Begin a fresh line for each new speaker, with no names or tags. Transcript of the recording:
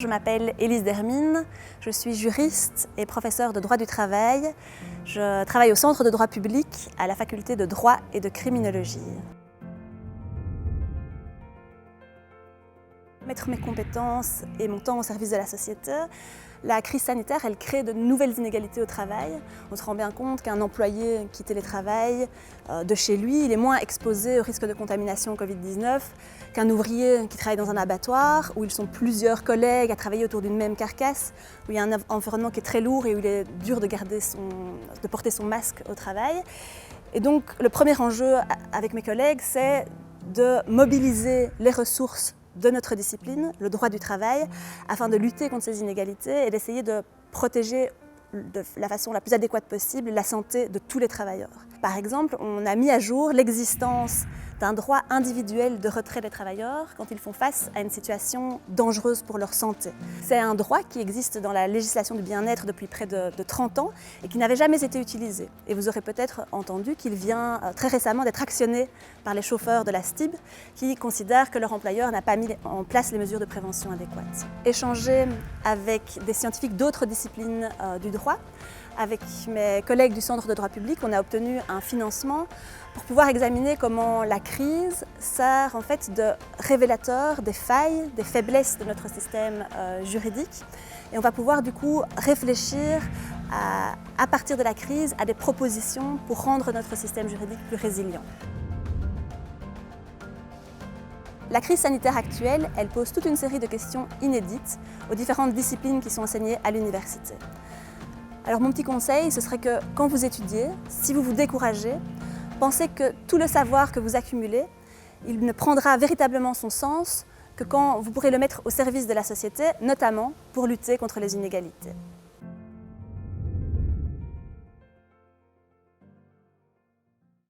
Je m'appelle Élise Dermine, je suis juriste et professeure de droit du travail. Je travaille au Centre de droit public à la faculté de droit et de criminologie. Mettre mes compétences et mon temps au service de la société, la crise sanitaire, elle crée de nouvelles inégalités au travail. On se rend bien compte qu'un employé qui télétravaille de chez lui, il est moins exposé au risque de contamination au Covid-19 qu'un ouvrier qui travaille dans un abattoir, où ils sont plusieurs collègues à travailler autour d'une même carcasse, où il y a un environnement qui est très lourd et où il est dur de porter son masque au travail. Et donc, le premier enjeu avec mes collègues, c'est de mobiliser les ressources de notre discipline, le droit du travail, afin de lutter contre ces inégalités et d'essayer de protéger de la façon la plus adéquate possible la santé de tous les travailleurs. Par exemple, on a mis à jour l'existence d'un droit individuel de retrait des travailleurs quand ils font face à une situation dangereuse pour leur santé. C'est un droit qui existe dans la législation du bien-être depuis près de 30 ans et qui n'avait jamais été utilisé. Et vous aurez peut-être entendu qu'il vient très récemment d'être actionné par les chauffeurs de la STIB qui considèrent que leur employeur n'a pas mis en place les mesures de prévention adéquates. Échanger avec des scientifiques d'autres disciplines du droit, avec mes collègues du Centre de droit public, on a obtenu un financement pour pouvoir examiner comment la crise sert en fait de révélateur des failles, des faiblesses de notre système juridique. Et on va pouvoir du coup réfléchir à partir de la crise à des propositions pour rendre notre système juridique plus résilient. La crise sanitaire actuelle, elle pose toute une série de questions inédites aux différentes disciplines qui sont enseignées à l'université. Alors mon petit conseil, ce serait que quand vous étudiez, si vous vous découragez, pensez que tout le savoir que vous accumulez, il ne prendra véritablement son sens que quand vous pourrez le mettre au service de la société, notamment pour lutter contre les inégalités.